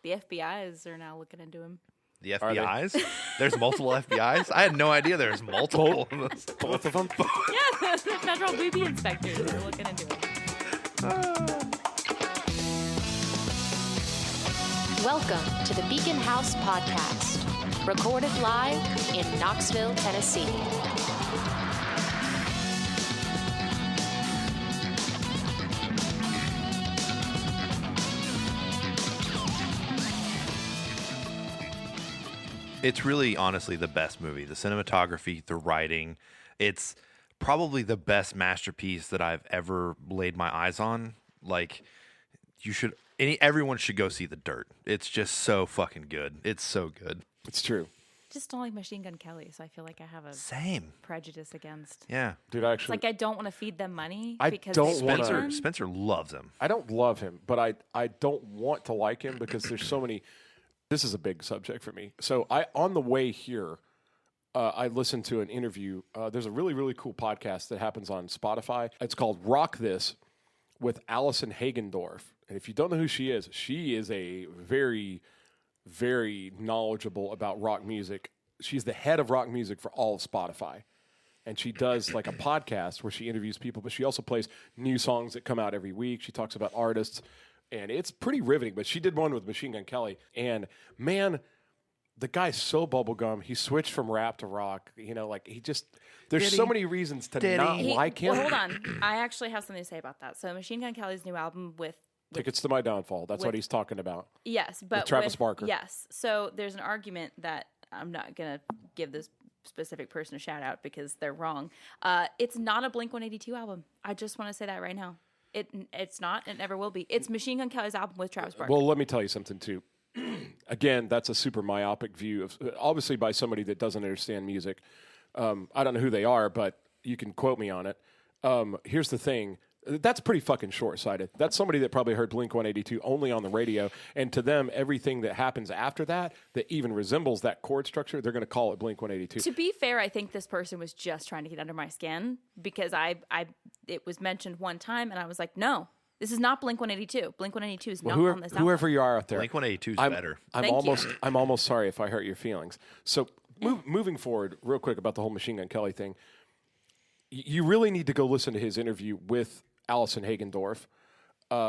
The FBI's are now looking into him. The FBI's? There's multiple FBI's? I had no idea there's multiple. Both of them? Yeah, the federal booby inspectors are looking into him. Welcome to the Beacon House Podcast, recorded live in Knoxville, Tennessee. It's really, honestly, the best movie. The cinematography, the writing. It's probably the best masterpiece that I've ever laid my eyes on. Like, everyone should go see The Dirt. It's just so fucking good. It's so good. It's true. Just don't like Machine Gun Kelly, so I feel like I have a Same prejudice against. Yeah. Dude, It's like I don't want to feed them money I because don't they wanna- feed them. Spencer loves him. I don't love him, but I don't want to like him because there's so many. This is a big subject for me. So on the way here, I listened to an interview. There's a really, really cool podcast that happens on Spotify. It's called Rock This with Allison Hagendorf. And if you don't know who she is a very, very knowledgeable about rock music. She's the head of rock music for all of Spotify. And she does like a podcast where she interviews people, but she also plays new songs that come out every week. She talks about artists. And it's pretty riveting, but she did one with Machine Gun Kelly. And, man, the guy's so bubblegum. He switched from rap to rock. You know, like, there's so many reasons to not like him. Well, hold on. I actually have something to say about that. So Machine Gun Kelly's new album with Tickets to My Downfall. That's what he's talking about. Yes, but with Travis Barker. Yes. So there's an argument that I'm not going to give this specific person a shout out because they're wrong. It's not a Blink-182 album. I just want to say that right now. It's not. It never will be. It's Machine Gun Kelly's album with Travis Barker. Well, let me tell you something, too. Again, that's a super myopic view, of obviously by somebody that doesn't understand music. I don't know who they are, but you can quote me on it. Here's the thing. That's pretty fucking short-sighted. That's somebody that probably heard Blink-182 only on the radio, and to them, everything that happens after that even resembles that chord structure, they're going to call it Blink-182. To be fair, I think this person was just trying to get under my skin because it was mentioned one time, and I was like, no, this is not Blink-182. Blink-182 is not on this album. Whoever you are out there. Blink-182 is better. I'm almost sorry if I hurt your feelings. So moving forward, real quick about the whole Machine Gun Kelly thing, you really need to go listen to his interview with Allison Hagendorf,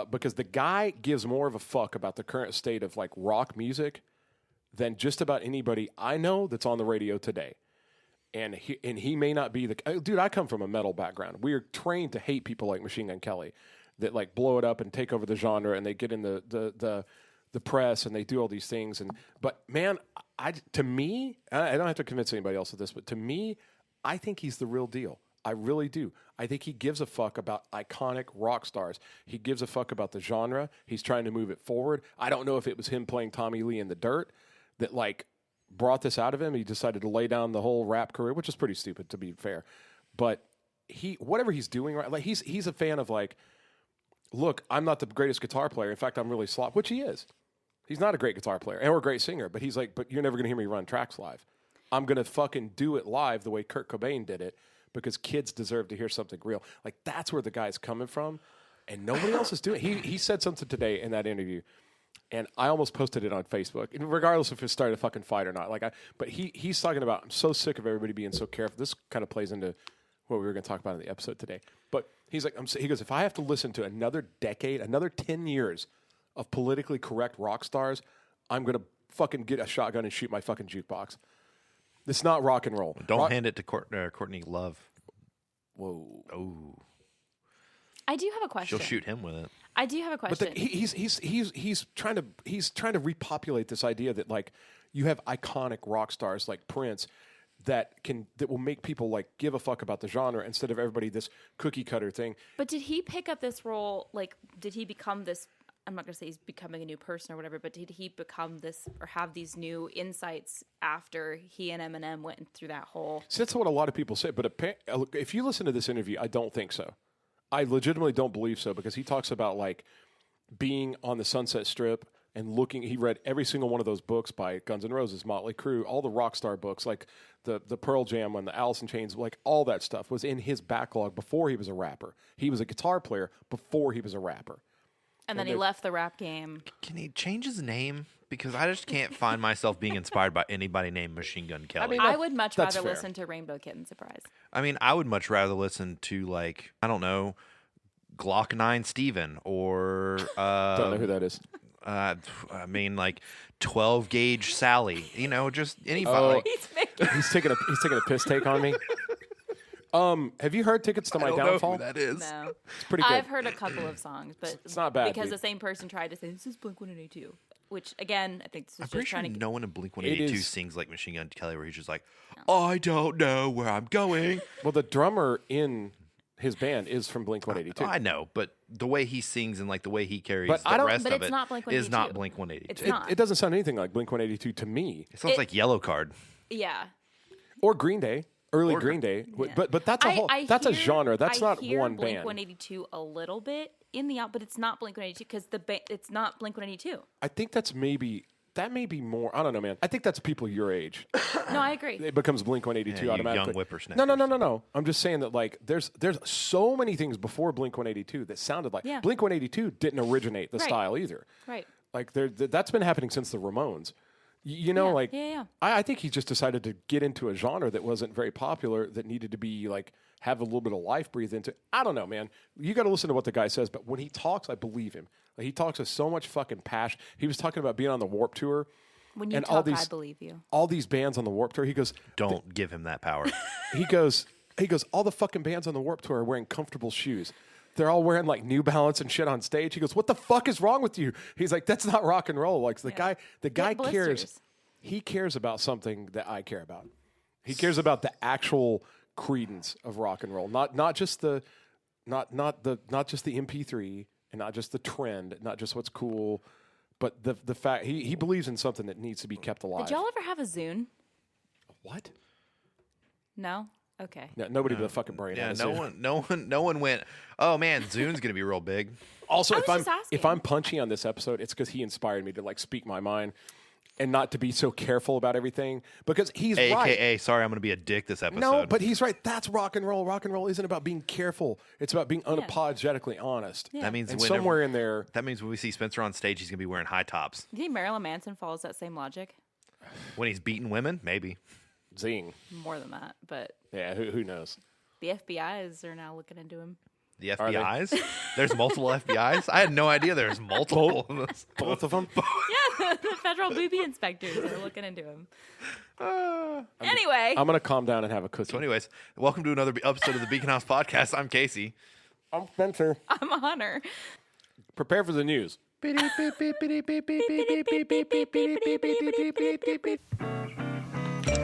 because the guy gives more of a fuck about the current state of like rock music than just about anybody I know that's on the radio today. And he may not be dude. I come from a metal background. We are trained to hate people like Machine Gun Kelly that like blow it up and take over the genre, and they get in the press and they do all these things. But man, to me, I don't have to convince anybody else of this, but to me, I think he's the real deal. I really do. I think he gives a fuck about iconic rock stars. He gives a fuck about the genre. He's trying to move it forward. I don't know if it was him playing Tommy Lee in The Dirt that like brought this out of him. He decided to lay down the whole rap career, which is pretty stupid to be fair. But whatever he's doing, right? Like he's a fan of like, look, I'm not the greatest guitar player. In fact, I'm really sloppy, which he is. He's not a great guitar player or a great singer, but he's like, but you're never going to hear me run tracks live. I'm going to fucking do it live the way Kurt Cobain did it, because kids deserve to hear something real. Like, that's where the guy's coming from, and nobody else is doing it. He said something today in that interview, and I almost posted it on Facebook, and regardless if it started a fucking fight or not. But he's talking about, I'm so sick of everybody being so careful. This kind of plays into what we were going to talk about in the episode today. But he's like, he goes, if I have to listen to another decade, another 10 years of politically correct rock stars, I'm going to fucking get a shotgun and shoot my fucking jukebox. It's not rock and roll. Don't hand it to Courtney Love. Whoa. Oh. I do have a question. She'll shoot him with it. I do have a question. But he's trying to repopulate this idea that like you have iconic rock stars like Prince that will make people like give a fuck about the genre instead of everybody this cookie cutter thing. But did he pick up this role? Like, did he become this? I'm not going to say he's becoming a new person or whatever, but did he become this or have these new insights after he and Eminem went through that whole? See, that's what a lot of people say. But if you listen to this interview, I don't think so. I legitimately don't believe so, because he talks about like being on the Sunset Strip and looking. He read every single one of those books by Guns N' Roses, Motley Crue, all the rock star books, like the Pearl Jam one, the Alice in Chains, like all that stuff was in his backlog before he was a rapper. He was a guitar player before he was a rapper. And then he left the rap game. Can he change his name because I just can't find myself being inspired by anybody named Machine Gun Kelly. mean, I would much that's rather fair. listen to Rainbow Kitten Surprise. I would much rather listen to, like, I don't know, Glock 9 Steven or Don't know who that is. like 12 gauge Sally. You know, just anybody. Like, He's taking a piss take on me. Have you heard Tickets to My I don't Downfall? know who that is. No. It's pretty good. I've heard a couple of songs, but It's not bad, because dude. the same person tried to say this is Blink-182, which again I think this is I'm just pretty sure trying to. no one in Blink It 182 is- sings like Machine Gun Kelly, where he's just like, I don't know where I'm going. Well, the drummer in his band is from Blink 182. I know, but the way he sings and like the way he carries But I the don't- rest But of it's it not Blink-182. is not Blink 182. It's It, not. It doesn't sound anything like Blink 182 to me, sounds like Yellow Card. Yeah. or Green Day, early Or- Green Day. Yeah. But that's a whole. That's a genre. That's not one Blink band. 182 a little bit in the out, but it's not Blink 182 because it's not Blink 182. I think that may be more. I don't know, man. I think that's people your age. No, I agree. It becomes Blink 182 Yeah, you automatically. young whippersnappers. No. I'm just saying that like there's so many things before Blink 182 that sounded like Yeah. Blink 182 didn't originate the Right. style either. Right. Like that's been happening since the Ramones. You know, Yeah, like yeah. I think he just decided to get into a genre that wasn't very popular that needed to be like have a little bit of life breathed into. I don't know, man. You got to listen to what the guy says, but when he talks, I believe him. Like, he talks with so much fucking passion. He was talking about being on the Warp Tour. When you And talk, all these- I believe you. All these bands on the Warp Tour. He goes, Don't give him that power. he goes, all the fucking bands on the Warp Tour are wearing comfortable shoes. They're all wearing like New Balance and shit on stage. He goes, what the fuck is wrong with you? He's like, that's not rock and roll. Like the guy Get cares. blisters. He cares about something that I care about. He cares about the actual credence of rock and roll, not just the MP3 and not just the trend, not just what's cool, but the fact he believes in something that needs to be kept alive. Did y'all ever have a Zune? What? No. Okay. No, nobody with a fucking brain. Yeah, had a Zune. no one went, oh man, Zune's gonna be real big. Also, I if was I'm just asking. if I'm punchy on this episode, it's because he inspired me to like speak my mind and not to be so careful about everything because he's right. AKA, sorry, I'm gonna be a dick this episode. No, but he's right. That's rock and roll. Rock and roll isn't about being careful. It's about being unapologetically honest. Yeah. that means And whenever- somewhere in there, that means when we see Spencer on stage, he's gonna be wearing high tops. Do you think Marilyn Manson follows that same logic? When he's beating women, maybe. zing. More than that, but Yeah, who knows? the FBI's are now looking into him. The Are they? FBI's? There's multiple FBI's? I had no idea there's multiple of those. Both of them. Yeah, the federal booby inspectors are looking into him. Anyway, I'm gonna calm down and have a cookie. So, anyways, welcome to another episode of the Beacon House Podcast. I'm Casey. I'm Spencer. I'm a hunter. Prepare for the news.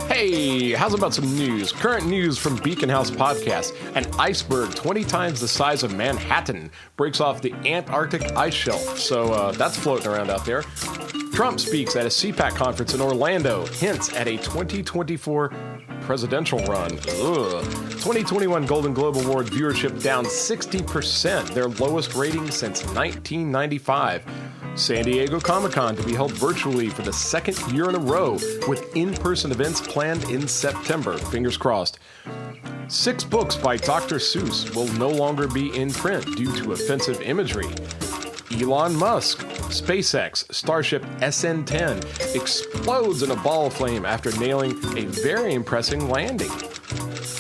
Hey, how's about some news? Current news from Beacon House Podcast. An iceberg 20 times the size of Manhattan breaks off the Antarctic ice shelf. So that's floating around out there. Trump speaks at a CPAC conference in Orlando, hints at a 2024 presidential run. Ugh. 2021 Golden Globe Award viewership down 60%, their lowest rating since 1995. San Diego Comic-Con to be held virtually for the second year in a row, with in-person events planned in September. Fingers crossed. 6 books by Dr. Seuss will no longer be in print due to offensive imagery. Elon Musk, SpaceX, Starship SN-10 explodes in a ball of flame after nailing a very impressive landing.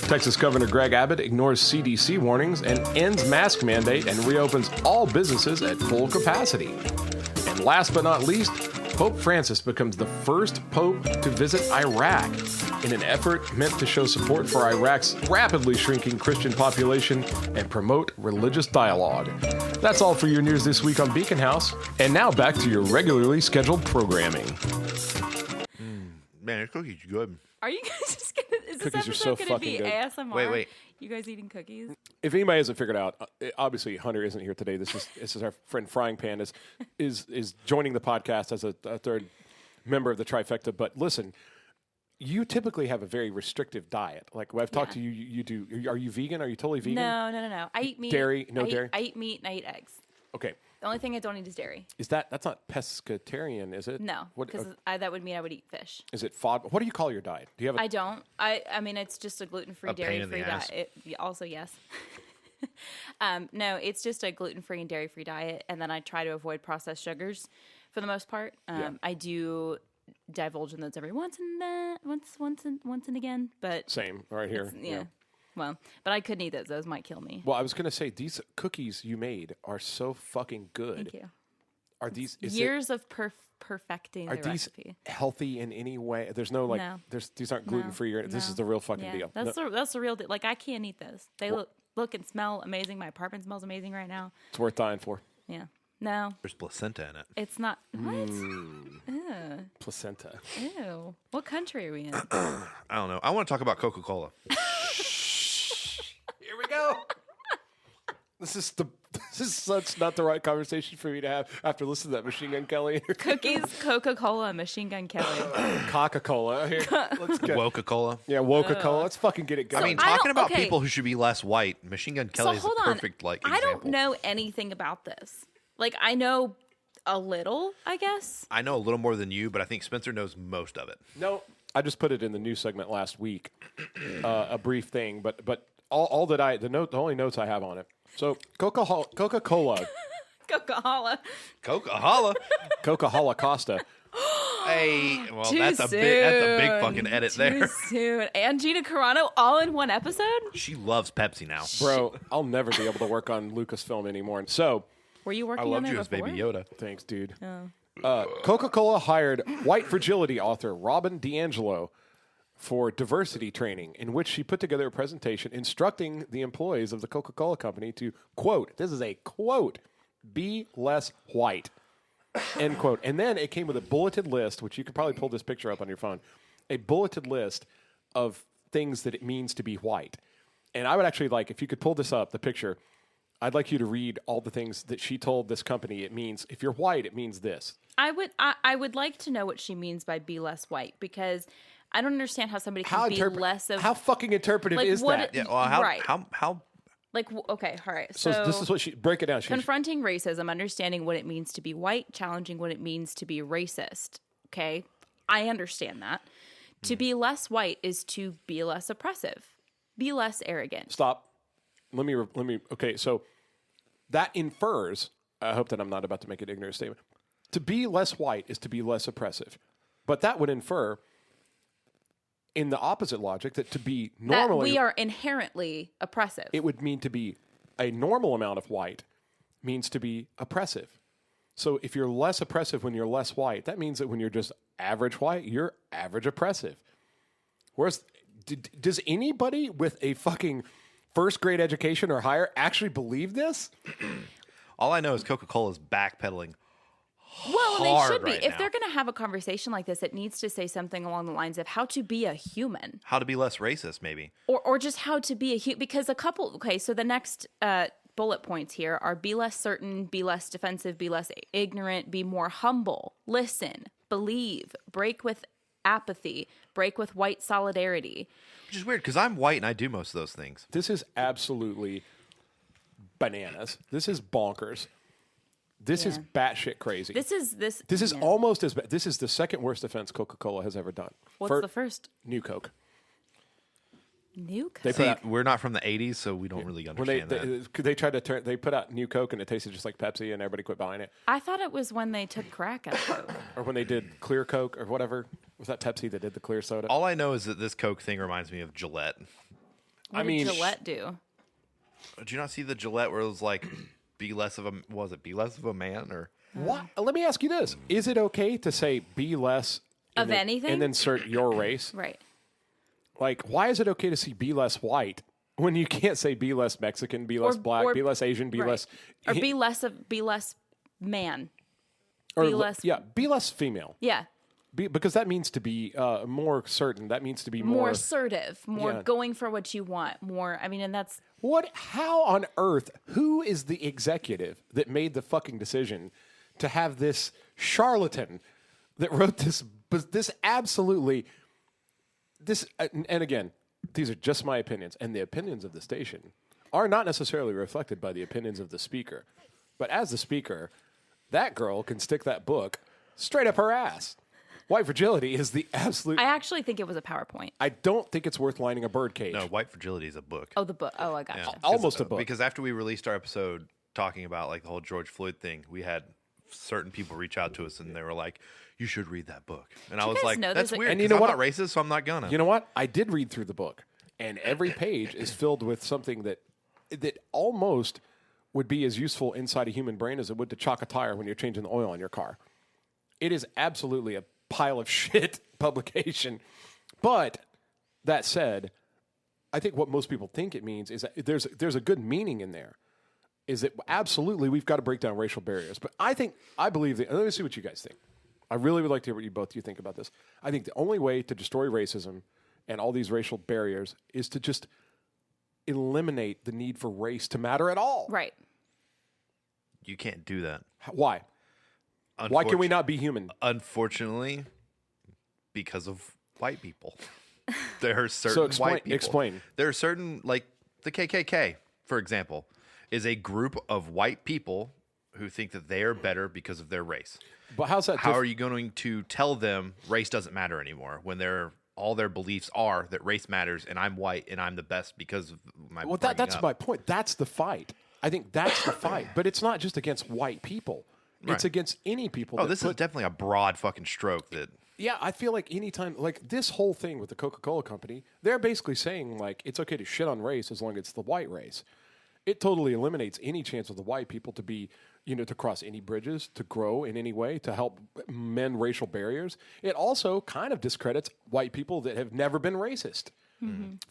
Texas Governor Greg Abbott ignores CDC warnings and ends mask mandate and reopens all businesses at full capacity. And last but not least, Pope Francis becomes the first pope to visit Iraq in an effort meant to show support for Iraq's rapidly shrinking Christian population and promote religious dialogue. That's all for your news this week on Beacon House. And now back to your regularly scheduled programming. Man, this cookie's good. Are you guys just gonna? Is Cookies are this so episode gonna be fucking good. ASMR? Wait. You guys eating cookies? If anybody hasn't figured out, obviously Hunter isn't here today. This is our friend Fryingpan is joining the podcast as a third member of the trifecta. But listen, you typically have a very restrictive diet. Like when I've talked to you, you do. Are you vegan? Are you totally vegan? No. I eat meat. Dairy? No I eat- dairy? I eat meat and I eat eggs. Okay. The only thing I don't eat is dairy. Is that's not pescatarian, is it? No, What because that would mean I would eat fish. is it? FOD? What do you call your diet? Do you have a I don't. I mean, it's just a gluten-free, A pain in the dairy-free ass. diet. Also, yes. No, it's just a gluten-free and dairy-free diet, and then I try to avoid processed sugars for the most part. I do divulge in those every once and again, but Same right here. yeah. Well, but I couldn't eat those. Those might kill me. Well, I was going to say these cookies you made are so fucking good. Thank you. Are these Years of perfecting are the these recipe. healthy in any way? There's no like. No. These aren't gluten free. Or This No. is the real fucking Yeah, deal. that's the real deal. Like I can't eat those. They look and smell amazing. My apartment smells amazing right now. It's worth dying for. Yeah. No, There's placenta in it. it's not. What? Placenta. Ew. What country are we in? I don't know. I want to talk about Coca-Cola. Here we go. This is such not the right conversation for me to have after listening to that Machine Gun Kelly. Cookies, Coca-Cola, Machine Gun Kelly. Coca-Cola. Here, let's go. Woka-Cola. Yeah, Woka-Cola. Let's fucking get it going. I mean, I talking don't- about okay. people who should be less white, Machine Gun Kelly is hold a on. perfect like I example. don't know anything about this. Like I know a little, I guess. I know a little more than you, but I think Spencer knows most of it. No, I just put it in the news segment last week, a brief thing, but all that the only notes I have on it. So Coca-Cola, Coca-Cola. Coca-Cola. Coca-Cola Costa. Hey, well, Too that's a big soon. fucking edit Too there. soon. And Gina Carano all in one episode? She loves Pepsi now. Bro, I'll never be able to work on Lucasfilm anymore. So, Were you I working on loved it you as before? Baby Yoda. thanks, dude. Coca-Cola hired white fragility author Robin DiAngelo for diversity training, in which she put together a presentation instructing the employees of the Coca-Cola company to, quote, this is a quote, be less white, end quote. And then it came with a bulleted list, which you could probably pull this picture up on your phone, a bulleted list of things that it means to be white. And I would actually like, if you could pull this up, the picture, I'd like you to read all the things that she told this company it means. If you're white, it means this. I would like to know what she means by be less white, because I don't understand how somebody can be less of How fucking interpretive like, is what that? Yeah, well, Right. how like okay, all right. So this is what she break it down. She confronting racism, understanding what it means to be white, challenging what it means to be racist. Okay, I understand that. To be less white is to be less oppressive, be less arrogant. stop. Let me. Okay, so that infers. I hope that I'm not about to make an ignorant statement. To be less white is to be less oppressive, but that would infer, in the opposite logic, that to be normally That we are inherently oppressive. it would mean to be a normal amount of white means to be oppressive. So if you're less oppressive when you're less white, that means that when you're just average white, you're average oppressive. Whereas, does anybody with a fucking first grade education or higher actually believe this? all I know is Coca-Cola's backpedaling. Well, and they hard should be. right If now. they're going to have a conversation like this, it needs to say something along the lines of how to be a human, How to be less racist, maybe. or just how to be a human. Because a couple. Okay, so the next bullet points here are: be less certain, be less defensive, be less ignorant, be more humble, listen, believe, break with apathy, break with white solidarity. Which is weird because I'm white and I do most of those things. This is absolutely bananas. This is bonkers. This is batshit crazy. This is This is almost as bad. This is the second worst offense Coca-Cola has ever done. What's the first? New Coke. New Coke. They See, put out, we're not from the 80s, so we don't really when understand that. they tried to turn, they put out New Coke and it tasted just like Pepsi and everybody quit buying it. I thought it was when they took crack out of Coke. Or when they did Clear Coke or whatever. Was that Pepsi that did the clear soda? All I know is that this Coke thing reminds me of Gillette. What did Gillette do? Did you not see the Gillette where it was like, be less of a man? Or What? Let me ask you this: is it okay to say "be less" Of then, anything? and then insert your race? Right. Like, why is it okay to say "be less white" when you can't say "be less Mexican," "be less black," or- "be less Asian," "be Right. less," Or be less man. or be less- "be less female," Yeah. because that means to be more certain. That means to be More more. assertive, more Yeah. going for what you want, more. I mean, and that's What? How on earth? Who is the executive that made the fucking decision to have this charlatan that wrote this? This absolutely. This and again, these are just my opinions, and the opinions of the station are not necessarily reflected by the opinions of the speaker. But as the speaker, that girl can stick that book straight up her ass. White fragility is the absolute. I actually think it was a PowerPoint. I don't think it's worth lining a birdcage. no, White Fragility is a book. Oh, the book. Oh, I gotcha. Yeah. Almost a book. Because after we released our episode talking about like the whole George Floyd thing, we had certain people reach out to us and they were like, "You should read that book," and I was guys like, know "That's there's a- weird." And you And know what? I'm not racist, so I'm not gonna. You know what? I did read through the book, and every page is filled with something that almost would be as useful inside a human brain as it would to chalk a tire when you're changing the oil in your car. It is absolutely a pile of shit publication. But that said, I think what most people think it means is that there's a good meaning in there. Is that absolutely we've got to break down racial barriers. But I believe that, and let me see what you guys think. I really would like to hear what you think about this. I think the only way to destroy racism and all these racial barriers is to just eliminate the need for race to matter at all. Right. You can't do that. Why? Why can we not be human? Unfortunately, because of white people. There are certain So explain- white people. explain. There are certain, like the KKK, for example, is a group of white people who think that they are better because of their race. But how's that How are you going to tell them race doesn't matter anymore when all their beliefs are that race matters and I'm white and I'm the best because of my Well, bringing that's up? my point. That's the fight. I think that's the fight. But it's not just against white people. It's Right. against any people. Oh, that this is definitely a broad fucking stroke that Yeah, I feel like anytime, like this whole thing with the Coca-Cola company, they're basically saying like it's okay to shit on race as long as it's the white race. It totally eliminates any chance of the white people to be, to cross any bridges, to grow in any way, to help mend racial barriers. It also kind of discredits white people that have never been racist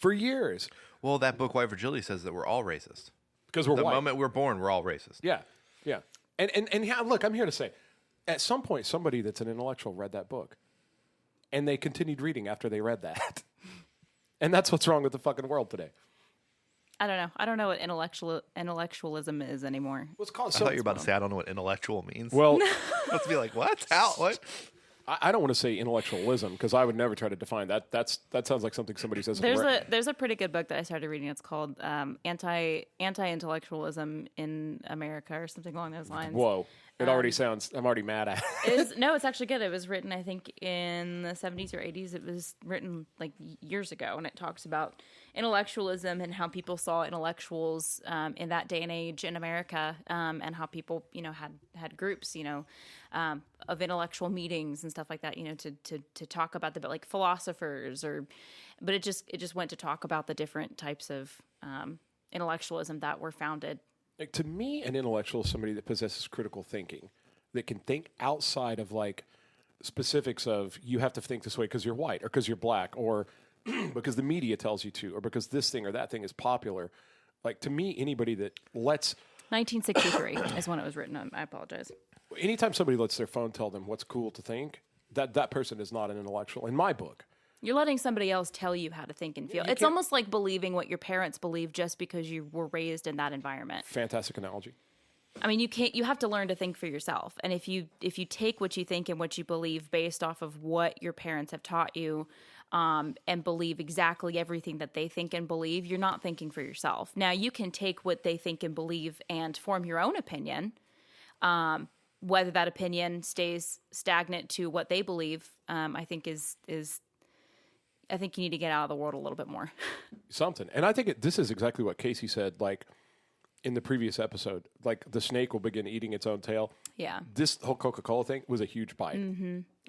for years well, that book White Fragility says that we're all racist. because we're The white. moment we're born, we're all racist. Yeah, yeah. And yeah, look, I'm here to say, at some point, somebody that's an intellectual read that book, and they continued reading after they read that. And that's what's wrong with the fucking world today. I don't know. I don't know what intellectualism is anymore. What's called I thought you were about to say I don't know what intellectual means. Well, Let's be like, what? How? What? I don't want to say intellectualism because I would never try to define that. That sounds like something somebody says. There's a pretty good book that I started reading. It's called Anti-Intellectualism in America or something along those lines. Whoa! It already sounds. I'm already mad at. It's actually good. It was written, I think, in the 70s or 80s. It was written like years ago, and it talks about intellectualism and how people saw intellectuals in that day and age in America, and how people, had groups, of intellectual meetings and stuff like that, to talk about like philosophers but it just went to talk about the different types of intellectualism that were founded. Like, to me, an intellectual is somebody that possesses critical thinking, that can think outside of like specifics of you have to think this way because you're white or because you're black or because the media tells you to or because this thing or that thing is popular. Like, to me, anybody that lets 1963 is when it was written. I apologize. anytime somebody lets their phone tell them what's cool to think, that person is not an intellectual in my book. You're letting somebody else tell you how to think and feel. you It's can't- almost like believing what your parents believe just because you were raised in that environment. Fantastic analogy. I mean, you have to learn to think for yourself. And if you take what you think and what you believe based off of what your parents have taught you, and believe exactly everything that they think and believe, you're not thinking for yourself. Now, you can take what they think and believe and form your own opinion. Whether that opinion stays stagnant to what they believe, I think is I think you need to get out of the world a little bit more. Something. And I think this is exactly what Casey said, like, in the previous episode. Like, the snake will begin eating its own tail. Yeah. This whole Coca-Cola thing was a huge bite.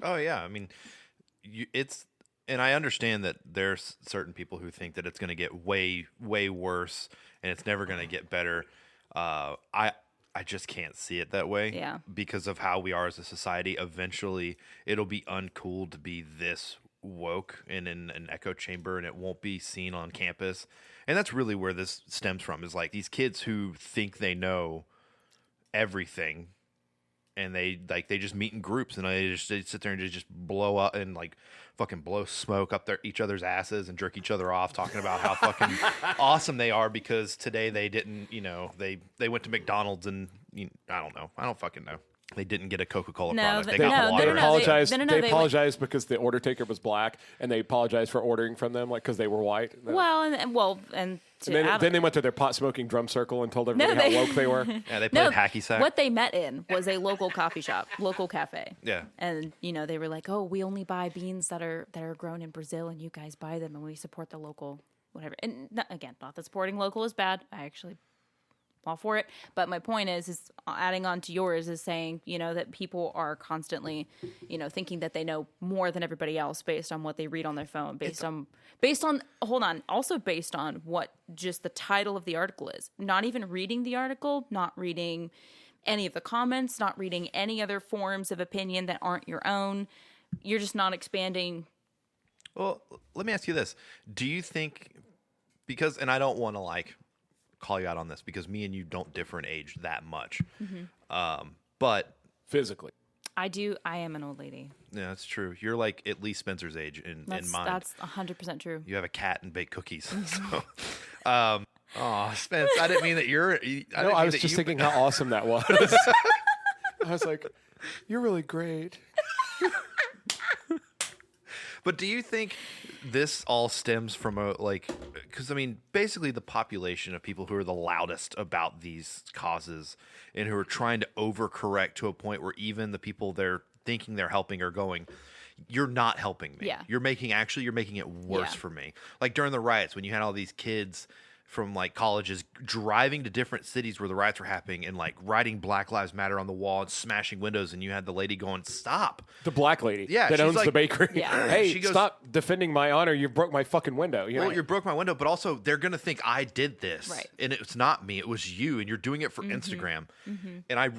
Oh yeah, I mean, and I understand that there's certain people who think that it's going to get way, way worse and it's never going to get better. I just can't see it that way. Yeah. Because of how we are as a society. Eventually, it'll be uncool to be this woke and in an echo chamber, and it won't be seen on campus. And that's really where this stems from, is like these kids who think they know everything, and they just meet in groups, and they sit there and just blow up and like fucking blow smoke up each other's asses and jerk each other off, talking about how fucking awesome they are because today they didn't, they went to McDonald's and I don't know, I don't fucking know. They didn't get a Coca-Cola product. They got water. They apologized. No, They they apologized because the order taker was black, and they apologized for ordering from them, like because they were white. And Then they went to their pot smoking drum circle and told everybody how woke they were. Yeah, they played hacky sack. What they met in was a local coffee shop, local cafe. Yeah. And they were like, "Oh, we only buy beans that are grown in Brazil, and you guys buy them, and we support the local whatever." And again, not that supporting local is bad. I actually all for it. But my point is adding on to yours is saying, that people are constantly, thinking that they know more than everybody else based on what they read on their phone, based on what just the title of the article is. Not even reading the article, not reading any of the comments, not reading any other forms of opinion that aren't your own. You're just not expanding. Well, let me ask you this. Do you think, and I don't want to call you out on this because me and you don't differ in age that much. But physically, I am an old lady. Yeah, that's true. You're at least Spencer's age in mind. That's 100% true. You have a cat and bake cookies. So, Spence, I didn't mean that I was just thinking how awesome that was. I was like, you're really great. But do you think this all stems from because basically the population of people who are the loudest about these causes and who are trying to overcorrect to a point where even the people they're thinking they're helping are going, you're not helping me. Yeah. You're making it worse for me. Like during the riots, when you had all these kids from colleges driving to different cities where the riots were happening and writing Black Lives Matter on the wall and smashing windows, and you had the lady going, "Stop!" The black lady, yeah, that owns the bakery. Yeah. Hey, she goes, stop defending my honor! You broke my fucking window. You broke my window, but also they're gonna think I did this, right? And it's not me; it was you, and you're doing it for Instagram. And I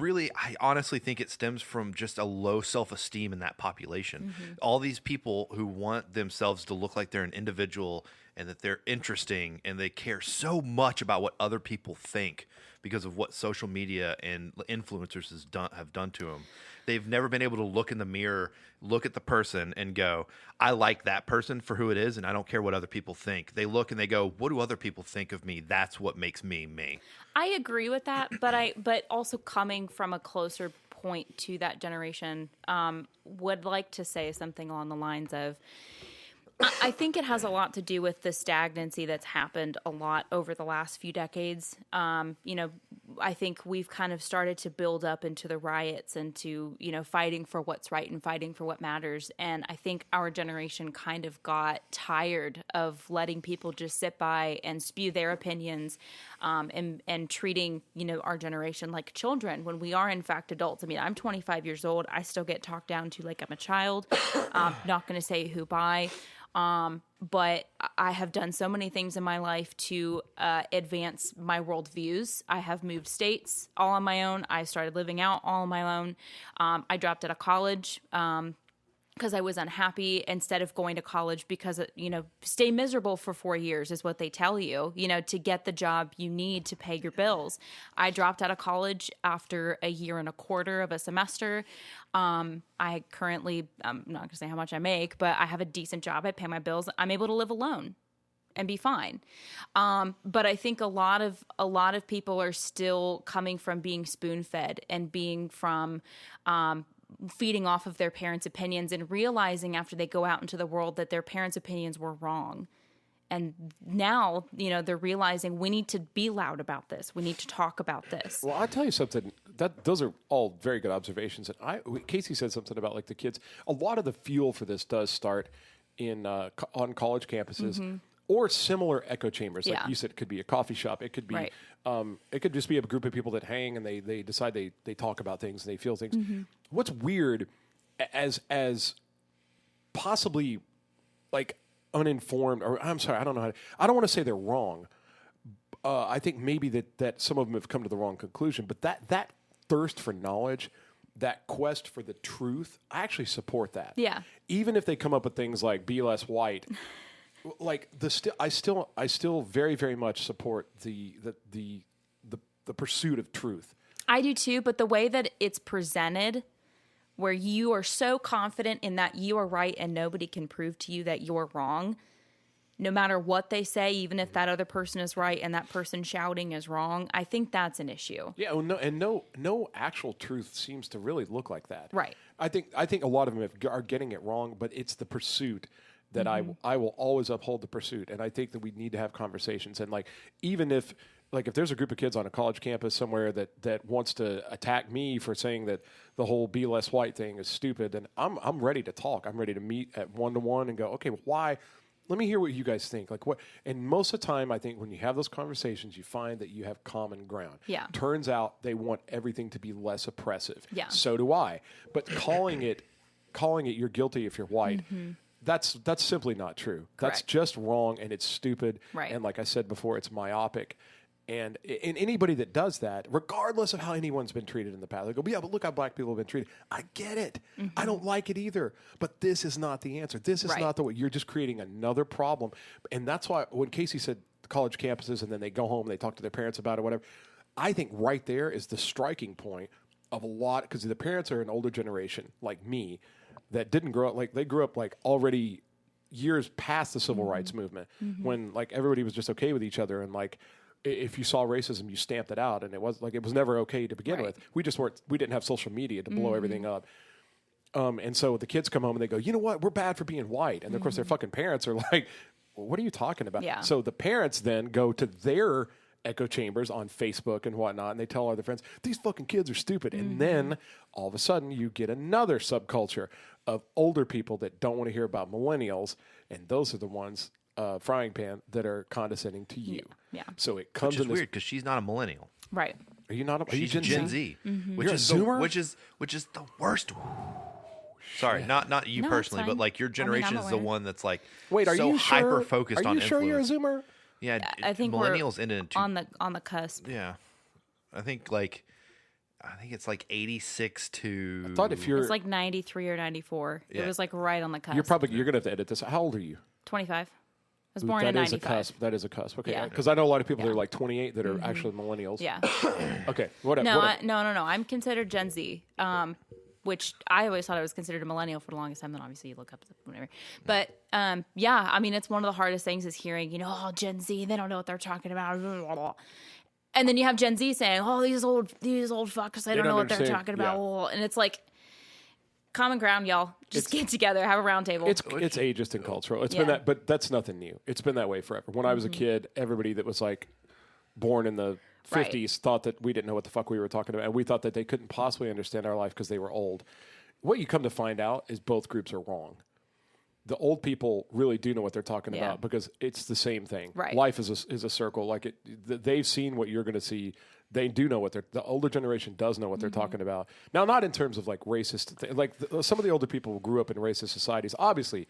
honestly think it stems from just a low self-esteem in that population. All these people who want themselves to look like they're an individual and that they're interesting and they care so much about what other people think because of what social media and influencers have done to them. They've never been able to look in the mirror, look at the person and go, I like that person for who it is, and I don't care what other people think. They look and they go, what do other people think of me? That's what makes me me. I agree with that, but also coming from a closer point to that generation, would like to say something along the lines of, I think it has a lot to do with the stagnancy that's happened a lot over the last few decades. I think we've kind of started to build up into the riots and to, fighting for what's right and fighting for what matters. And I think our generation kind of got tired of letting people just sit by and spew their opinions, and treating, our generation like children when we are in fact adults. I'm 25 years old. I still get talked down to like I'm a child. Not going to say who by. But I have done so many things in my life to advance my worldviews. I have moved states all on my own. I started living out all on my own. I dropped out of college because I was unhappy instead of going to college because, stay miserable for 4 years is what they tell you, to get the job you need to pay your bills. I dropped out of college after a year and a quarter of a semester. I currently, I'm not going to say how much I make, but I have a decent job. I pay my bills. I'm able to live alone and be fine. But I think a lot of people are still coming from being spoon-fed and being from, feeding off of their parents' opinions and realizing after they go out into the world that their parents' opinions were wrong. And now, they're realizing we need to be loud about this. We need to talk about this. Well, I'll tell you something. Those are all very good observations. And Casey said something about the kids. A lot of the fuel for this does start on college campuses or similar echo chambers. Like you said, it could be a coffee shop. It could be, right. It could just be a group of people that hang and they decide they talk about things and they feel things. What's weird as possibly uninformed, or I'm sorry, I don't know I don't want to say they're wrong. I think maybe that some of them have come to the wrong conclusion, but that thirst for knowledge, that quest for the truth, I actually support that. Yeah. Even if they come up with things like be less white, I still very, very much support the pursuit of truth. I do too, but the way that it's presented, where you are so confident in that you are right and nobody can prove to you that you're wrong, no matter what they say, even if that other person is right and that person shouting is wrong, I think that's an issue. Yeah, no actual truth seems to really look like that. Right. I think a lot of them are getting it wrong, but it's the pursuit that I will always uphold the pursuit, and I think that we need to have conversations. And even if there's a group of kids on a college campus somewhere that wants to attack me for saying that the whole be less white thing is stupid, then I'm ready to talk. I'm ready to meet at 1-to-1 and go, okay, well, let me hear what you guys think. Like what? And most of the time, I think when you have those conversations, you find that you have common ground. Yeah. Turns out they want everything to be less oppressive. Yeah. So do I. But calling it you're guilty if you're white. That's simply not true. That's Correct. just wrong, and it's stupid. Right. And like I said before, it's myopic. And anybody that does that, regardless of how anyone's been treated in the past, they go, yeah, but look how black people have been treated. I get it. I don't like it either. But this is not the answer. This is Right. not the way. You're just creating another problem. And that's why when Casey said college campuses and then they go home and they talk to their parents about it, whatever, I think right there is the striking point of a lot, because the parents are an older generation like me that didn't grow up, like they grew up like already years past the civil rights movement when like everybody was just okay with each other, and like if you saw racism, you stamped it out, and it was never okay to begin with. We didn't have social media to blow everything up. And so the kids come home and they go, you know what? We're bad for being white. And of course their fucking parents are like, well, what are you talking about? Yeah. So the parents then go to their echo chambers on Facebook and whatnot, and they tell all their friends, these fucking kids are stupid. And then all of a sudden you get another subculture of older people that don't want to hear about millennials. And those are the ones, Fryingpan, that are condescending to you. Yeah. So it comes Which is in this. weird because she's not a millennial. Right. Are you not? Are you She's Gen Z, which You're is a Zoomer? which is the worst. Sorry, not you No, personally, it's but fine. like your I mean, generation I'm is the aware. one that's like Wait, are so you sure? hyper focused Are on you sure you're a influence. Zoomer? Yeah, I think we're millennials ended in two. on the cusp. Yeah, I think it's like 86 to. I thought if you're, It's like 93 or 94. It Yeah. was like right on the cusp. you're gonna have to edit this. How old are you? 25. I was Ooh, born in that is 95. a cusp. That is a cusp. Okay, Yeah. because I know a lot of people that are like 28 that are actually millennials. Yeah. Okay. Whatever. No, whatever. no. I'm considered Gen Z, which I always thought I was considered a millennial for the longest time. Then obviously you look up whatever. But yeah, I mean, it's one of the hardest things is hearing, oh, Gen Z, they don't know what they're talking about. And then you have Gen Z saying, oh, these old fuckers, they don't know what they're understand. talking about. Yeah. And it's like, common ground, y'all. Just get together, have a round table. It's ageist and cultural. It's been Yeah. that, but that's nothing new. It's been that way forever. When I was a kid, everybody that was like born in the Right. 50s thought that we didn't know what the fuck we were talking about, and we thought that they couldn't possibly understand our life because they were old. What you come to find out is both groups are wrong. The old people really do know what they're talking Yeah. about because it's the same thing. Right. Life is a circle. Like they've seen what you're going to see. They do know what the older generation does know what they're talking about. Now, not in terms of like racist, some of the older people who grew up in racist societies. Obviously,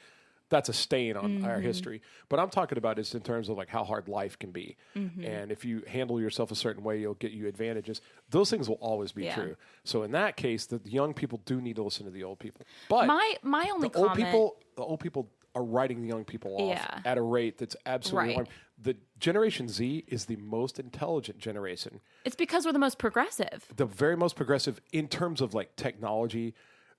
that's a stain on our history. But I'm talking about is in terms of like how hard life can be, and if you handle yourself a certain way, you'll get you advantages. Those things will always be Yeah. true. So in that case, the young people do need to listen to the old people. But my only the old comment. people are writing the young people off Yeah. at a rate that's absolutely Right. alarming. The Generation Z is the most intelligent generation, It's because we're the most progressive. the very most progressive in terms of like technology.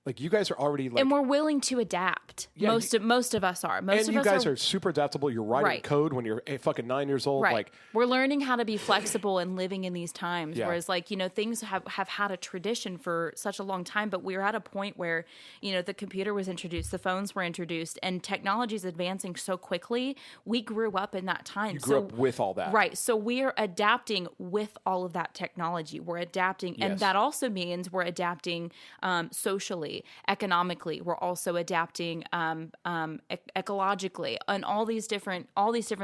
Like you guys are already like, And we're willing to adapt. Yeah, most of us are. Most and of you us guys are super adaptable. You're writing Right. code when you're fucking 9 years old. right. Like We're learning how to be flexible and living in these times. Yeah. Whereas like, things have had a tradition for such a long time, but we're at a point where, the computer was introduced, the phones were introduced, and technology is advancing so quickly. We grew up in that time. you grew up with all that. Right. So we're adapting with all of that technology. We're adapting. And Yes. that also means we're adapting socially, economically. We're also adapting ecologically, and all these different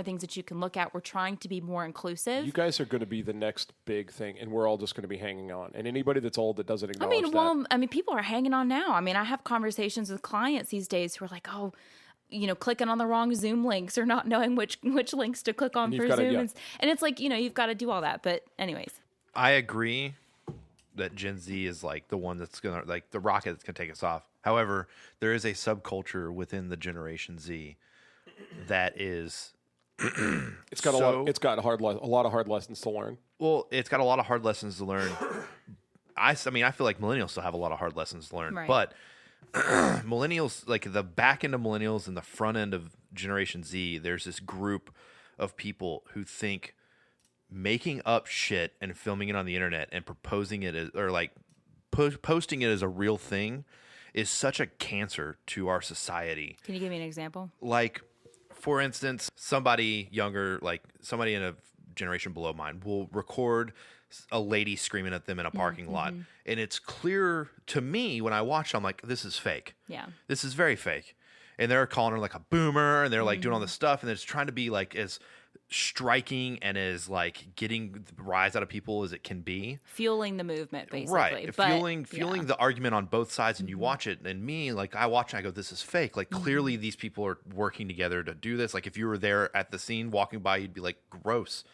things that you can look at. We're trying to be more inclusive. You guys are going to be the next big thing, and we're all just going to be hanging on. And anybody that's old that doesn't acknowledge People are hanging on now. I mean, I have conversations with clients these days who are like, oh, clicking on the wrong Zoom links or not knowing which links to click on And for you've gotta- Zoom. yeah. And it's like, you've got to do all that. But anyways. I agree that Gen Z is like the one that's gonna like the rocket that's gonna take us off. However, there is a subculture within the Generation Z that is it's got so- a lot of hard lessons to learn. well, it's got a lot of hard lessons to learn. I mean, I feel like millennials still have a lot of hard lessons to learn, Right. but millennials, like the back end of millennials and the front end of Generation Z, there's this group of people who think making up shit and filming it on the internet and proposing it posting it as a real thing is such a cancer to our society. Can you give me an example? Like, for instance, somebody younger, like somebody in a generation below mine, will record a lady screaming at them in a parking lot. And it's clear to me when I watch, I'm like, this is fake. Yeah. This is very fake. and they're calling her like a boomer, and they're like doing all this stuff, and they're just trying to be like as striking and as like getting the rise out of people as it can be, fueling the movement, basically. right? But, Fueling the argument on both sides, and you watch it, and me, like I watch, and I go, "This is fake." Like clearly, these people are working together to do this. Like if you were there at the scene, walking by, you'd be like, "Gross."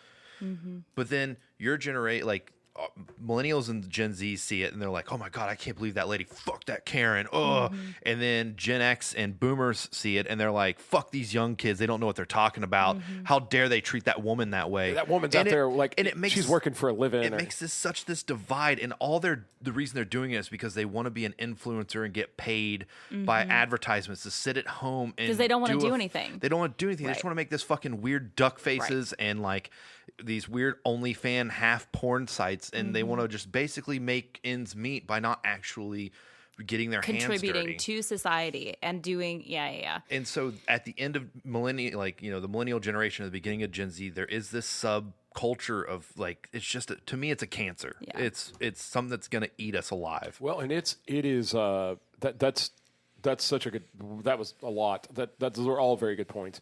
But then your generation, like millennials and Gen Z see it and they're like, oh my God, I can't believe that lady. Fuck that Karen. Oh. And then Gen X and boomers see it and they're like, fuck these young kids. They don't know what they're talking about. How dare they treat that woman that way? That woman's out there like, and it makes, she's working for a living. It makes this divide, and the reason they're doing it is because they want to be an influencer and get paid by advertisements to sit at home and because they don't want to do anything. They don't want to do anything. They just want to make this fucking weird duck faces and like these weird OnlyFan half porn sites, and they want to just basically make ends meet by not actually getting their hands dirty. Contributing to society and doing, And so at the end of millennial, like, you know, the millennial generation, at the beginning of Gen Z, there is this subculture of like, it's just, to me, it's a cancer. Yeah. It's something that's going to eat us alive. Well, and that's such a good, that was a lot. Those are all very good points.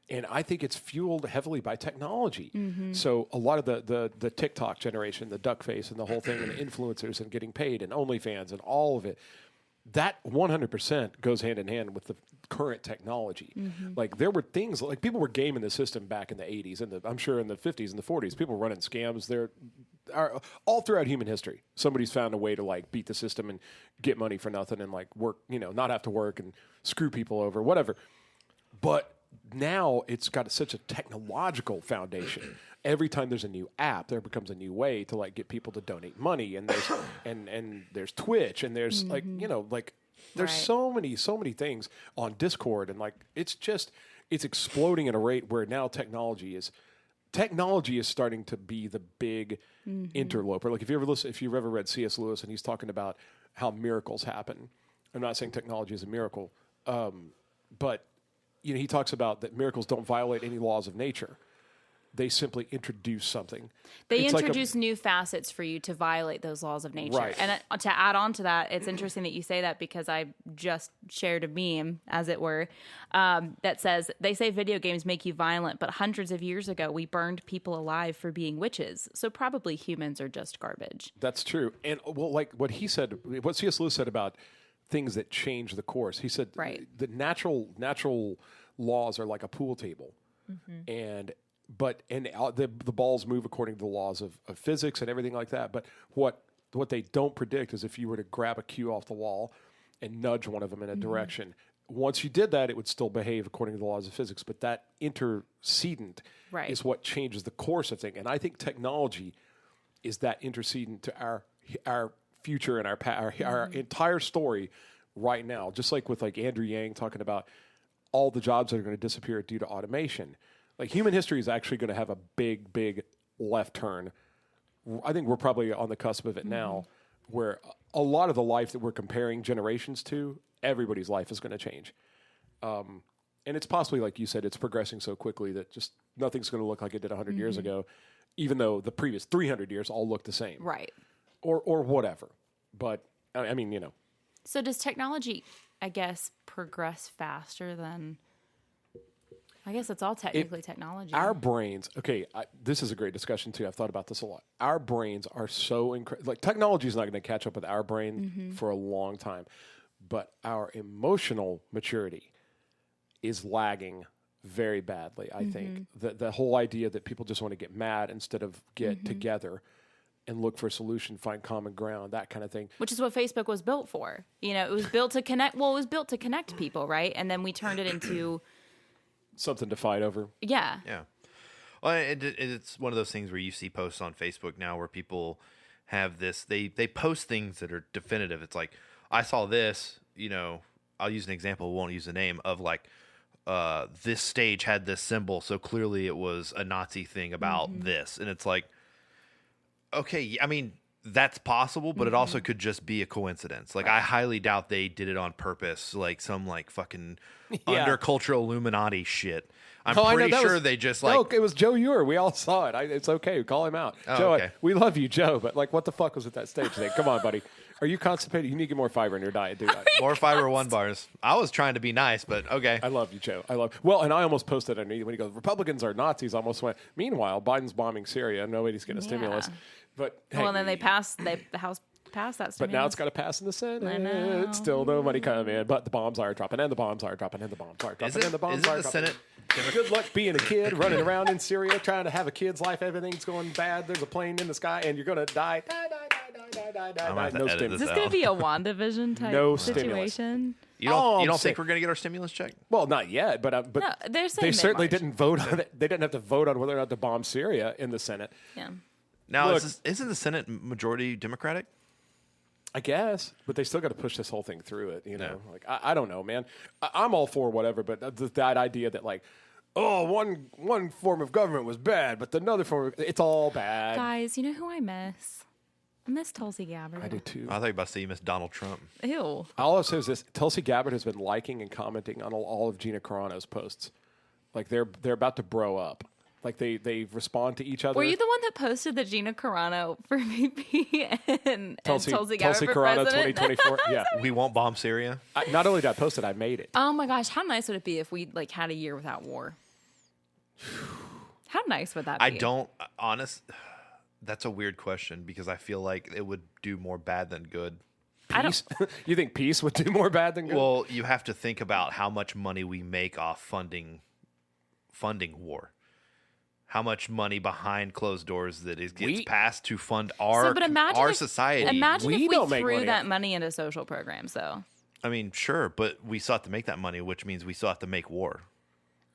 And I think it's fueled heavily by technology. So a lot of the TikTok generation, the duck face and the whole thing, and the influencers and getting paid and OnlyFans and all of it, that 100% goes hand in hand with the current technology. Like there were things like people were gaming the system back in the 80s and I'm sure in the 50s and the 40s, people were running scams. There are all throughout human history. Somebody's found a way to like beat the system and get money for nothing and like work, you know, not have to work and screw people over, whatever. But now it's got such a technological foundation. Every time there's a new app, there becomes a new way to like get people to donate money, and there's and there's Twitch, and there's like, you know, like there's so many things on Discord, and like it's exploding at a rate where now technology is starting to be the big interloper. Like if you've ever read C.S. Lewis and he's talking about how miracles happen. I'm not saying technology is a miracle, but you know, he talks about that miracles don't violate any laws of nature. They simply introduce something. They introduce new facets for you to violate those laws of nature. Right. And to add on to that, it's interesting that you say that because I just shared a meme, as it were, that says, they say video games make you violent, but hundreds of years ago, we burned people alive for being witches. So probably humans are just garbage. That's true. And well, like what he said, what C.S. Lewis said about things that change the course. He said the natural laws are like a pool table. And the balls move according to the laws of physics and everything like that. But what they don't predict is if you were to grab a cue off the wall and nudge one of them in a direction, once you did that, it would still behave according to the laws of physics. But that intercedent is what changes the course of things. And I think technology is that intercedent to our future and our entire story right now. Just like with like Andrew Yang talking about all the jobs that are going to disappear due to automation. Like human history is actually going to have a big left turn. I think we're probably on the cusp of it now, where a lot of the life that we're comparing generations to, everybody's life is going to change. And it's possibly, like you said, it's progressing so quickly that just nothing's going to look like it did 100 years ago, even though the previous 300 years all look the same. Right. Or whatever. But, I mean, you know. So does technology, I guess, progress faster than... I guess it's all technically technology. Our brains, this is a great discussion too. I've thought about this a lot. Our brains are so incredible. Like technology is not going to catch up with our brain for a long time, but our emotional maturity is lagging very badly. I think the whole idea that people just want to get mad instead of get together and look for a solution, find common ground, that kind of thing. Which is what Facebook was built for. You know, it was built to connect. Well, it was built to connect people, right? And then we turned it into something to fight over. Yeah. Well, it's one of those things where you see posts on Facebook now where people have this. They post things that are definitive. It's like, I saw this. You know, I'll use an example. Won't use the name of like. This stage had this symbol, so clearly it was a Nazi thing about this, and it's like, okay, I mean, that's possible, but it also could just be a coincidence. Like, I highly doubt they did it on purpose, like some like fucking undercultural Illuminati shit. I'm pretty sure they just like... No, it was Joe Ewer. We all saw it. It's okay. Call him out. Joe, okay. We love you, Joe, but like, what the fuck was at that stage? Like, come on, buddy. Are you constipated? You need to get more fiber in your diet, dude. More Fiber One bars. I was trying to be nice, but okay. I love you, Joe. Well, and I almost posted underneath when he goes, Republicans are Nazis. I almost went. Meanwhile, Biden's bombing Syria. Nobody's getting a stimulus. But hey, Well, and then the House passed that. But now it's got to pass in the Senate. I know. Still no money coming in. But the bombs are dropping, and the bombs are dropping, and the bombs are dropping, and the bombs Isn't are the dropping. Senate? Good luck being a kid running around in Syria trying to have a kid's life. Everything's going bad. There's a plane in the sky, and you're going to die. I'm gonna have to No edit stimulus. Is this going to be a WandaVision type No stimulus. situation? You don't I'm think sick. we're gonna get our stimulus check? Well, not yet, but No, they're saying they certainly mid-March. didn't vote on it. They didn't have to vote on whether or not to bomb Syria in the Senate. Yeah. Now, Look- isn't the Senate majority Democratic? I guess, but they still got to push this whole thing through it. You know, like I don't know, man. I'm all for whatever, but that idea that like, oh, one form of government was bad, but another form, it's all bad. Guys, you know who I miss? I miss Tulsi Gabbard. I do too. I thought you were about to say you missed Donald Trump. Ew. All I'll say is this: Tulsi Gabbard has been liking and commenting on all of Gina Carano's posts. Like they're about to bro up. Like they respond to each other. Were you the one that posted the Gina Carano for VP and Tulsi Gabbard Tulsi for Carano president? 2024? Yeah. We won't bomb Syria. Not only did I post it, I made it. Oh my gosh, how nice would it be if we like had a year without war? How nice would that be? I don't. That's a weird question because I feel like it would do more bad than good. I don't. Peace? You think peace would do more bad than good? Well, you have to think about how much money we make off funding war. How much money behind closed doors gets passed to fund our But imagine our if- society. Imagine We if don't we make threw money that off- money into social programs, though. I mean, sure, but we still have to make that money, which means we still have to make war.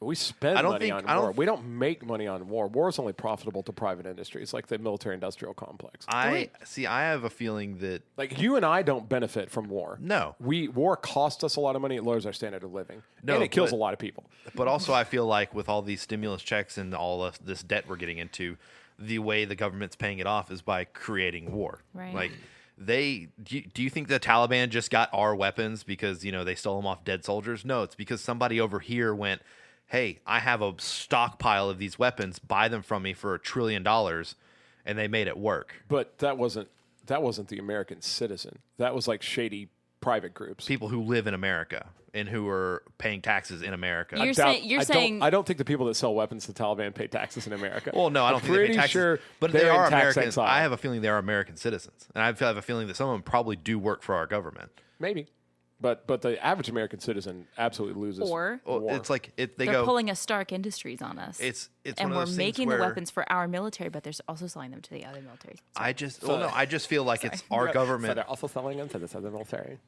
We spend I don't money think- on I don't- war. We don't make money on war. War is only profitable to private industries like the military-industrial complex. I have a feeling that Like you and I don't benefit from war. No. War costs us a lot of money. It lowers our standard of living. No, and it kills but- a lot of people. But also, I feel like with all these stimulus checks and all of this debt we're getting into, the way the government's paying it off is by creating war. Right. Like do you think the Taliban just got our weapons because they stole them off dead soldiers? No, it's because somebody over here went, "Hey, I have a stockpile of these weapons. Buy them from me for $1 trillion," and they made it work. But that wasn't the American citizen. That was like shady private groups. People who live in America and who are paying taxes in America. You're saying I don't think the people that sell weapons to the Taliban pay taxes in America. Well, no, I don't I'm think they pay pretty taxes. sure But they're they are in tax Americans. exile. I have a feeling they are American citizens, and I have a feeling that some of them probably do work for our government. Maybe. But the average American citizen absolutely loses. Or Well, war. it's like they they're go. pulling a Stark Industries on us. It's and one we're of those things making the where weapons for our military, but they're also selling them to the other military. I just feel like it's our So government. they're also selling them to the southern military.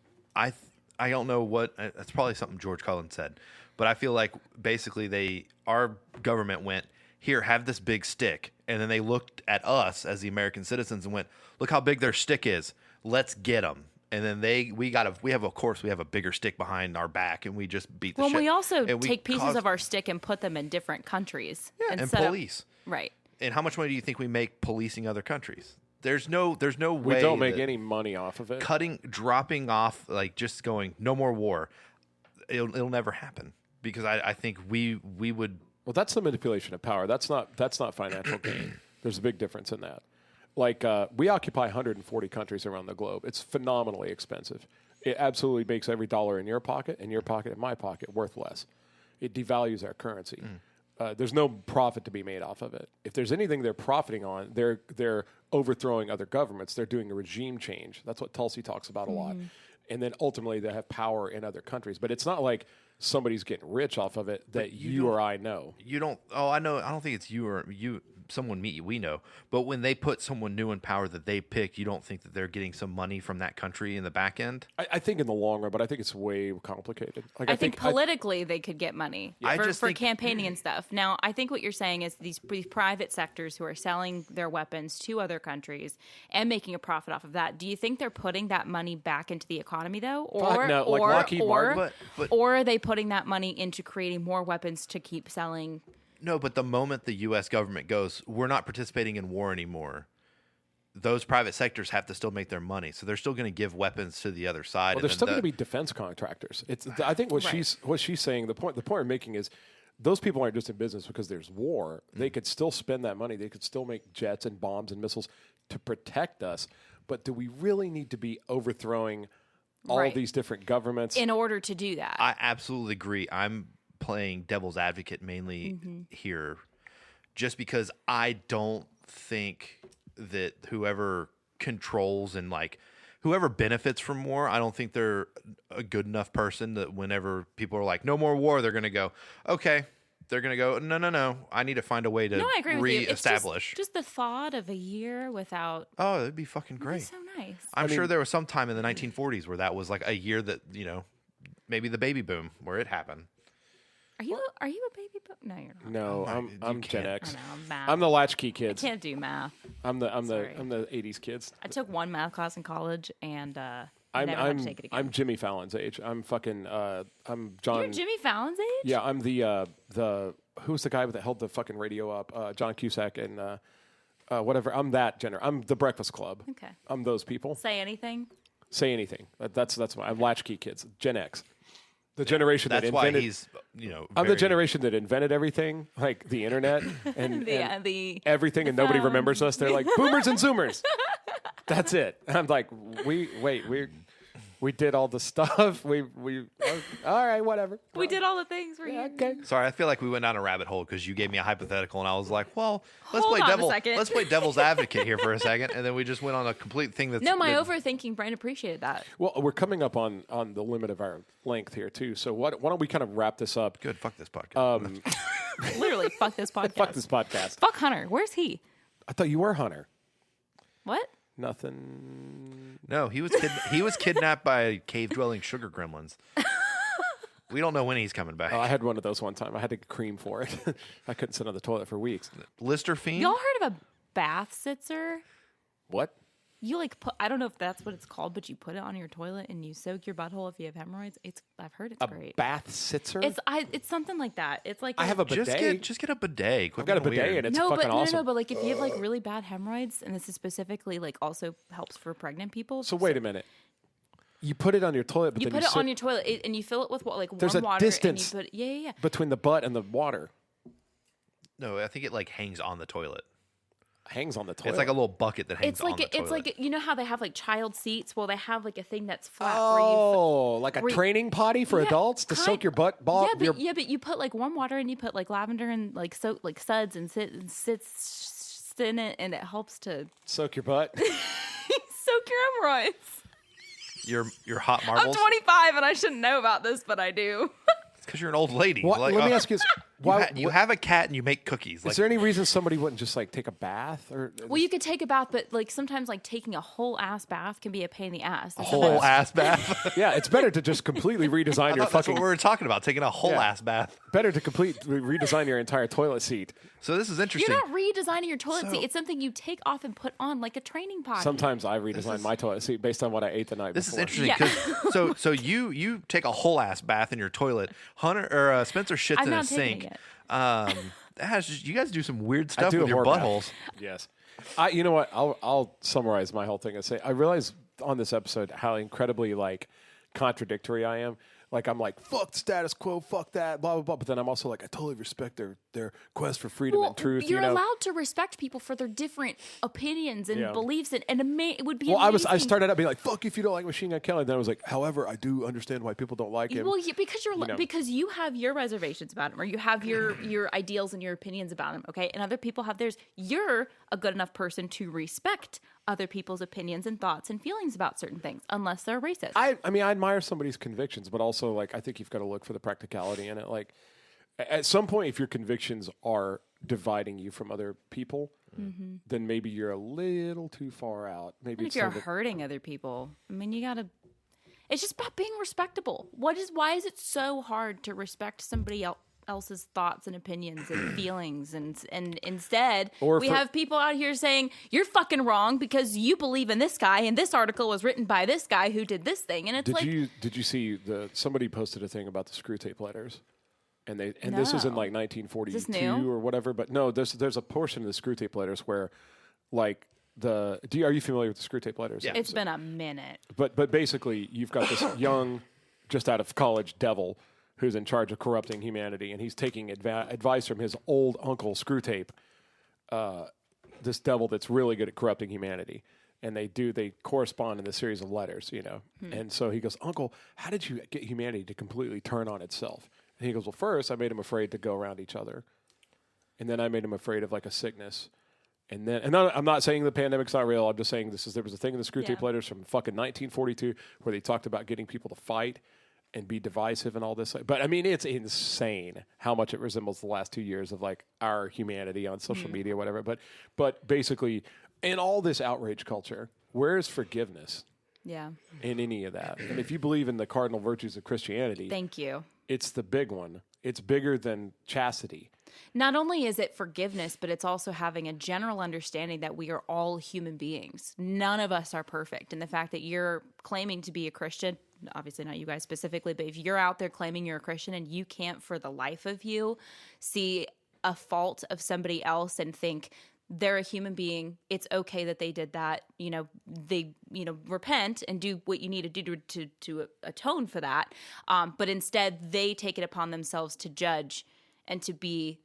I don't know what that's probably something George Cullen said, but I feel like basically our government went, "Here, have this big stick," and then they looked at us as the American citizens and went, "Look how big their stick is. Let's get them." And then we have a bigger stick behind our back, and we just beat the shit. Well, we also and take pieces caused- of our stick and put them in different countries. and set up- police. Right. And how much money do you think we make policing other countries? There's no way We don't make that any money off of it. dropping off, like just going no more war. It'll never happen because I think we would. Well, that's the manipulation of power. That's not financial gain. There's a big difference in that. Like we occupy 140 countries around the globe. It's phenomenally expensive. It absolutely makes every dollar in your pocket, and my pocket, worth less. It devalues our currency. There's no profit to be made off of it. If there's anything they're profiting on, they're overthrowing other governments. They're doing a regime change. That's what Tulsi talks about a lot. And then ultimately they have power in other countries. But it's not like somebody's getting rich off of it that you or I know. You don't. Oh, I know. I don't think it's you or you. Someone we know. But when they put someone new in power that they pick, you don't think that they're getting some money from that country in the back end? I think in the long run, but I think it's way complicated. Like I think politically they could get money I for just think- campaigning and stuff. Now, I think what you're saying is these private sectors who are selling their weapons to other countries and making a profit off of that. Do you think they're putting that money back into the economy though, Fuck no, like Lockheed Martin. But- or are they putting that money into creating more weapons to keep selling? No, but the moment the U.S. government goes, we're not participating in war anymore, those private sectors have to still make their money. So they're still going to give weapons to the other side. Well, there's still going to be defense contractors. I think what she's saying. The point we're making is those people aren't just in business because there's war. They could still spend that money. They could still make jets and bombs and missiles to protect us. but do we really need to be overthrowing all these different governments in order to do that? I absolutely agree. I'm playing devil's advocate mainly here, just because I don't think that whoever controls and like whoever benefits from war, I don't think they're a good enough person that whenever people are like, no more war, they're going to go, okay. They're going to go, no. I need to find a way to I agree with you. It's reestablish. just the thought of a year without. Oh, that'd be fucking great. That'd be so nice. I'm sure there was some time in the 1940s where that was like a year that, maybe the baby boom where it happened. Are you a baby boom? No, you're not. No, I'm Gen can't. X. I know, math. I'm the latchkey kids. Can't do math. I'm the Sorry. 80s kids. I took one math class in college and never had to take it again. I'm Jimmy Fallon's age. I'm fucking I'm John. You're Jimmy Fallon's age? Yeah, I'm the who's the guy that held the fucking radio up? John Cusack and whatever. I'm that gender. I'm the Breakfast Club. Okay. I'm those people. Say anything. Say anything. That's why I'm latchkey kids. Gen X. The generation That's that why invented. he's, I'm the generation that invented everything, like the internet and, The everything, and nobody phone. remembers us. They're like boomers and zoomers. That's it. And I'm like, we did all the stuff. We all right, whatever. We did all the things for you. Okay. Sorry, I feel like we went down a rabbit hole because you gave me a hypothetical, and I was like, "Well, let's Hold play on a second. let's play devil's advocate here for a second," and then we just went on a complete thing that's No, my overthinking brain appreciated that. Well, we're coming up on the limit of our length here too. So why don't we kind of wrap this up? good. Fuck this podcast. Literally, fuck this podcast. Fuck this podcast. Fuck Hunter. Where's he? I thought you were Hunter. What? Nothing. No, he was kidnapped by cave-dwelling sugar gremlins. We don't know when he's coming back. I had one of those one time. I had to cream for it. I couldn't sit on the toilet for weeks. Lister fiend. Y'all heard of a bath sitzer? What? You put, I don't know if that's what it's called, but you put it on your toilet and you soak your butthole if you have hemorrhoids. I've heard it's great. Bath sitzer? It's something like that. It's like I have a bidet. Just get a bidet. Quit I've got a being bidet weird. and it's no, fucking but awesome. no, but like if you have like really bad hemorrhoids, and this is specifically like also helps for pregnant people. So wait a minute. You put it on your toilet, but You then put it on your toilet and you fill it with There's warm a water. distance And you put, yeah. between the butt and the water. No, I think it like hangs on the toilet. Hangs on the toilet. It's like a little bucket that hangs on the toilet. It's like you know how they have like child seats. Well, they have like a thing that's flat. like a where you- training potty for Yeah, adults to soak your butt. Yeah, but you put like warm water and you put like lavender and like suds and sits in it, and it helps to Soak your butt. soak your hemorrhoids. your hot I'm marbles. 25 and I shouldn't know about this, but I do. It's because you're an old lady. What, Like, let me ask you this. Why, you have a cat and you make cookies. Like, is there any reason somebody wouldn't just like take a bath? Or Well, you could take a bath, but like sometimes like taking a whole ass bath can be a pain in the ass. And whole sometimes- ass bath. yeah, it's better to just completely redesign your That's fucking. what we were talking about, taking a whole Yeah. ass bath. Better to redesign your entire toilet seat. So this is interesting. You're not redesigning your toilet So- seat. It's something you take off and put on like a training potty. Sometimes I redesign my toilet seat based on what I ate the night This is before. interesting Yeah. because so you take a whole ass bath in your toilet. Hunter or Spencer shits I'm in a not taking sink. it. You guys do some weird I stuff do with a your whore bath. buttholes. Yes. You know what? I'll summarize my whole thing and say I realize on this episode how incredibly like contradictory I am. Like I'm like fuck the status quo, fuck that, blah blah blah. But then I'm also like I totally respect their quest for freedom and truth. You're you know? allowed to respect people for their different opinions and Yeah. beliefs, and it would be. Well, amazing. I started out being like fuck if you don't like Machine Gun Kelly. Then I was like, however, I do understand why people don't like him. Well, because know. because you have your reservations about him, or you have your ideals and your opinions about him, okay, and other people have theirs. You're a good enough person to respect other people's opinions and thoughts and feelings about certain things, unless they're racist. I mean, I admire somebody's convictions, but also like I think you've got to look for the practicality in it. Like at some point, if your convictions are dividing you from other people, then maybe you're a little too far out. Maybe And it's if you're time to- hurting other people, I mean, you gotta. It's just about being respectable. Why is it so hard to respect somebody else's thoughts and opinions and feelings, and instead Or we for- have people out here saying you're fucking wrong because you believe in this guy and this article was written by this guy who did this thing, and it's Did you see somebody posted a thing about the screw tape letters? And this was in No. like 1942 Is this new? or whatever, but no, there's a portion of the screw tape letters where like are you familiar with the screw tape letters? Yeah. it's been a minute. But basically, you've got this young, just out of college devil who's in charge of corrupting humanity, and he's taking advice from his old uncle Screwtape, this devil that's really good at corrupting humanity. and they correspond in the series of letters, you know. And so he goes, Uncle, how did you get humanity to completely turn on itself? And he goes, well, first I made them afraid to go around each other, and then I made them afraid of like a sickness. And I'm not saying the pandemic's not real. I'm just saying there was a thing in the Screw Tape letters from fucking 1942 where they talked about getting people to fight and be divisive and all this. But I mean, it's insane how much it resembles the last 2 years of like our humanity on social media, whatever. But basically, in all this outrage culture, where is forgiveness? Yeah. In any of that? And if you believe in the cardinal virtues of Christianity, Thank you. It's the big one. It's bigger than chastity. Not only is it forgiveness, but it's also having a general understanding that we are all human beings. None of us are perfect. And the fact that you're claiming to be a Christian, obviously not you guys specifically, but if you're out there claiming you're a Christian and you can't for the life of you see a fault of somebody else and think they're a human being, it's okay that they did that, repent and do what you need to do to atone for that. But instead they take it upon themselves to judge and to be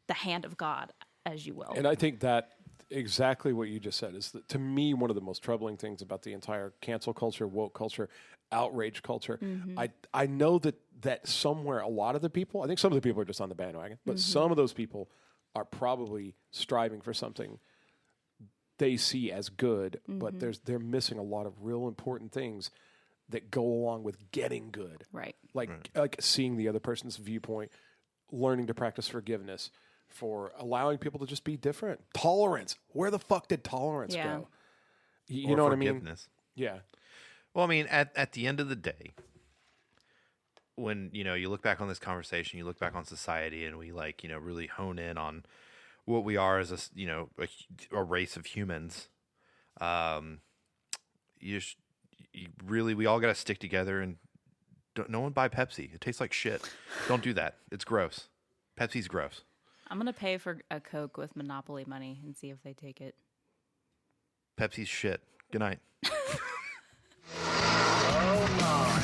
the hand of God, as you will. And I think that exactly what you just said is, to me, one of the most troubling things about the entire cancel culture, woke culture, outrage culture. I know that somewhere a lot of the people, I think some of the people are just on the bandwagon, but some of those people are probably striving for something they see as good, but they're missing a lot of real important things that go along with getting good. Right. Like seeing the other person's viewpoint, learning to practice forgiveness, for allowing people to just be different. Tolerance. Where the fuck did tolerance go? You know what I mean? Forgiveness. Yeah. Well, I mean, at the end of the day, when, you look back on this conversation, you look back on society, and we really hone in on what we are as a race of humans. We all got to stick together, and no one buy Pepsi. It tastes like shit. Don't do that. It's gross. Pepsi's gross. I'm going to pay for a Coke with Monopoly money and see if they take it. Pepsi's shit. Good night. Oh my.